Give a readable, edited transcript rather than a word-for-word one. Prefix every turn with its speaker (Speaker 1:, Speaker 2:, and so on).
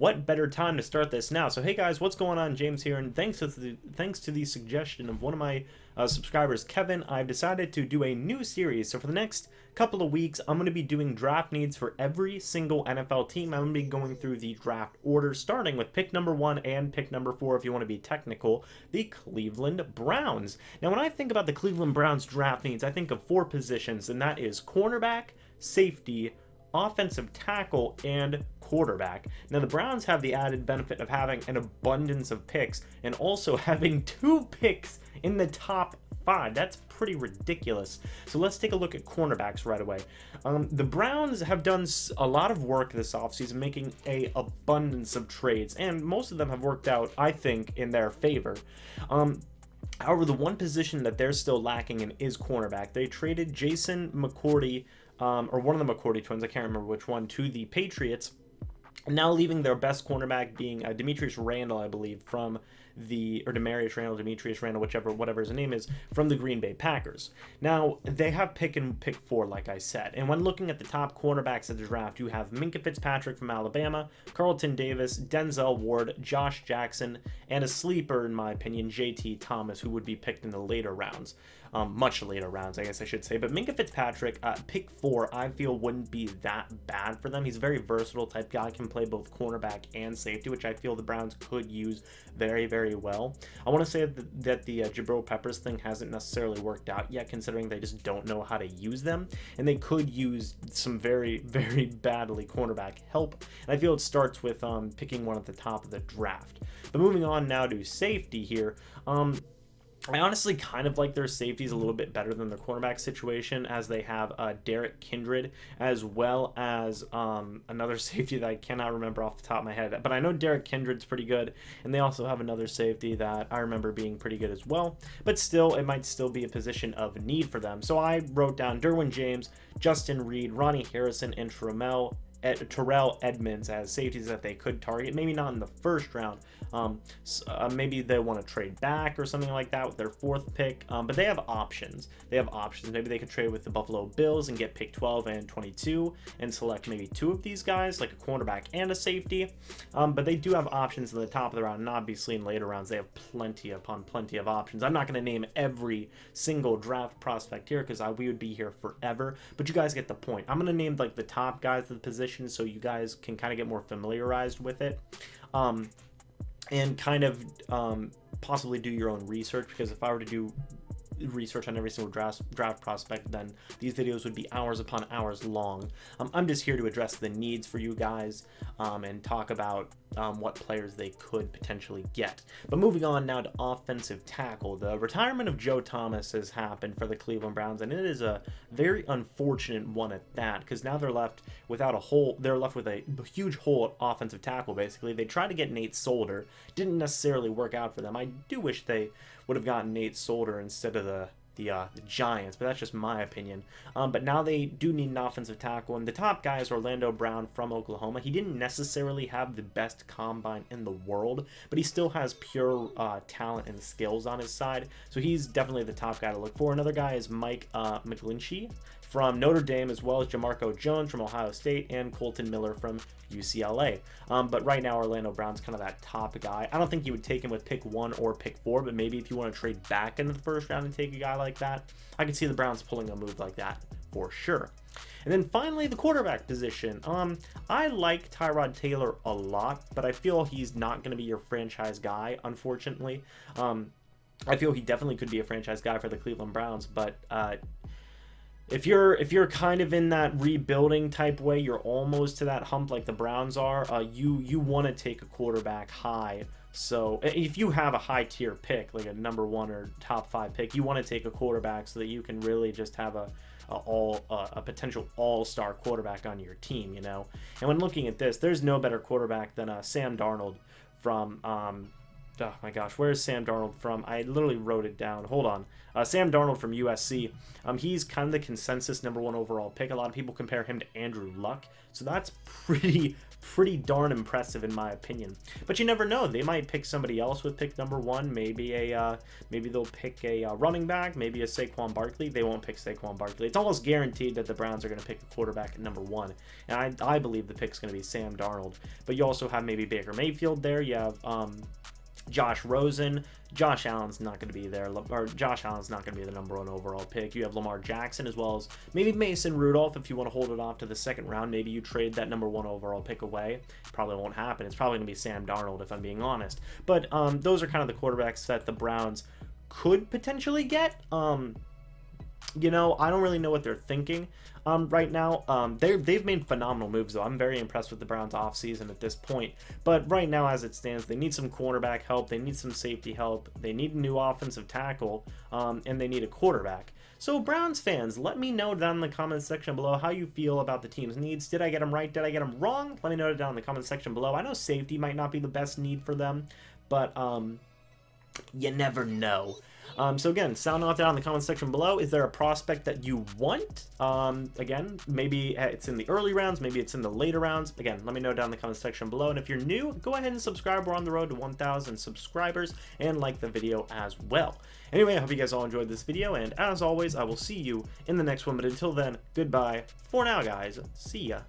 Speaker 1: what better time to start this now? So hey guys, what's going on? James here, and thanks to the suggestion of one of my subscribers, Kevin, I've decided to do a new series. So for the next couple of weeks, I'm going to be doing draft needs for every single NFL team. I'm going to be going through the draft order, starting with pick number 1 and pick number 4, if you want to be technical, the Cleveland Browns. Now, when I think about the Cleveland Browns draft needs, I think of 4 positions, and that is cornerback, safety, offensive tackle, and quarterback. Now, the Browns have the added benefit of having an abundance of picks and also having 2 picks in the top 5. That's pretty ridiculous. So let's take a look at cornerbacks right away. The Browns have done a lot of work this offseason, making a abundance of trades, and most of them have worked out, I think, in their favor. However, the one position that they're still lacking in is cornerback. They traded Jason McCourty, or one of the McCourty twins, I can't remember which one, to the Patriots, now leaving their best cornerback being Demetrius Randall, I believe, from the, or Demetrius Randall, whatever his name is, from the Green Bay Packers. Now, they have pick 4, like I said, and when looking at the top cornerbacks of the draft, you have Minkah Fitzpatrick from Alabama, Carlton Davis, Denzel Ward, Josh Jackson, and a sleeper, in my opinion, JT Thomas, who would be picked in the later rounds. Much later rounds, I guess I should say. But Minkah Fitzpatrick, pick 4, I feel wouldn't be that bad for them. He's a very versatile type guy, can play both cornerback and safety, which I feel the Browns could use very, very well. I want to say that the Jabril Peppers thing hasn't necessarily worked out yet, considering they just don't know how to use them, and they could use some very, very badly cornerback help. And I feel it starts with picking one at the top of the draft. But moving on now to safety here. I honestly kind of like their safeties a little bit better than their cornerback situation, as they have Derek Kindred, as well as another safety that I cannot remember off the top of my head. But I know Derek Kindred's pretty good, and they also have another safety that I remember being pretty good as well. But still, it might still be a position of need for them. So I wrote down Derwin James, Justin Reed, Ronnie Harrison, and Terrell Edmonds as safeties that they could target. Maybe not in the first round. Maybe they want to trade back or something like that with their 4th pick. But they have options. Maybe they could trade with the Buffalo Bills and get pick 12 and 22 and select maybe 2 of these guys, like a cornerback and a safety. But they do have options in the top of the round, and obviously in later rounds they have plenty upon plenty of options. I'm not going to name every single draft prospect here because we would be here forever, but you guys get the point. I'm going to name like the top guys of the position so you guys can kind of get more familiarized with it. And kind of possibly do your own research, because if I were to do research on every single draft prospect, then these videos would be hours upon hours long. I'm just here to address the needs for you guys and talk about what players they could potentially get. But moving on now to offensive tackle, the retirement of Joe Thomas has happened for the Cleveland Browns, and it is a very unfortunate one at that, because now they're left without a hole. They're left with a huge hole at offensive tackle. Basically, they tried to get Nate Solder, didn't necessarily work out for them. I do wish they would have gotten Nate Solder instead of the Giants, but that's just my opinion. But now they do need an offensive tackle, and the top guy is Orlando Brown from Oklahoma. He didn't necessarily have the best combine in the world, but he still has pure talent and skills on his side, so he's definitely the top guy to look for. Another guy is Mike McGlinchey from Notre Dame, as well as Jamarco Jones from Ohio State and Colton Miller from UCLA. But right now, Orlando Brown's kind of that top guy. I don't think you would take him with pick 1 or pick 4, but maybe if you want to trade back into the first round and take a guy like that, I could see the Browns pulling a move like that for sure. And then finally, the quarterback position. I like Tyrod Taylor a lot, but I feel he's not going to be your franchise guy, unfortunately. I feel he definitely could be a franchise guy for the Cleveland Browns, but if you're kind of in that rebuilding type way, you're almost to that hump like the Browns are, you want to take a quarterback high. So if you have a high tier pick, like a number 1 or top 5 pick, you want to take a quarterback so that you can really just have a potential all-star quarterback on your team, you know. And when looking at this, there's no better quarterback than Sam Darnold from Oh my gosh, where is Sam Darnold from? I literally wrote it down. Hold on. Sam Darnold from USC. He's kind of the consensus #1 overall pick. A lot of people compare him to Andrew Luck, so that's pretty darn impressive in my opinion. But you never know; they might pick somebody else with pick #1. Maybe they'll pick a running back, maybe a Saquon Barkley. They won't pick Saquon Barkley. It's almost guaranteed that the Browns are going to pick a quarterback at #1, and I believe the pick's going to be Sam Darnold. But you also have maybe Baker Mayfield there. You have Josh Rosen. Josh Allen's not going to be there, or Josh Allen's not going to be the #1 overall pick. You have Lamar Jackson, as well as maybe Mason Rudolph if you want to hold it off to the second round. Maybe you trade that #1 overall pick away. Probably won't happen. It's probably going to be Sam Darnold if I'm being honest. But those are kind of the quarterbacks that the Browns could potentially get. You know, I don't really know what they're thinking right now. They've made phenomenal moves, though. I'm very impressed with the Browns offseason at this point. But right now, as it stands, they need some cornerback help. They need some safety help. They need a new offensive tackle, and they need a quarterback. So, Browns fans, let me know down in the comments section below how you feel about the team's needs. Did I get them right? Did I get them wrong? Let me know down in the comments section below. I know safety might not be the best need for them, but you never know. So again, sound off down in the comment section below. Is there a prospect that you want? Again, maybe it's in the early rounds, maybe it's in the later rounds. Again, let me know down in the comment section below. And if you're new, go ahead and subscribe. We're on the road to 1,000 subscribers, and like the video as well. Anyway, I hope you guys all enjoyed this video, and as always, I will see you in the next one. But until then, goodbye for now, guys. See ya.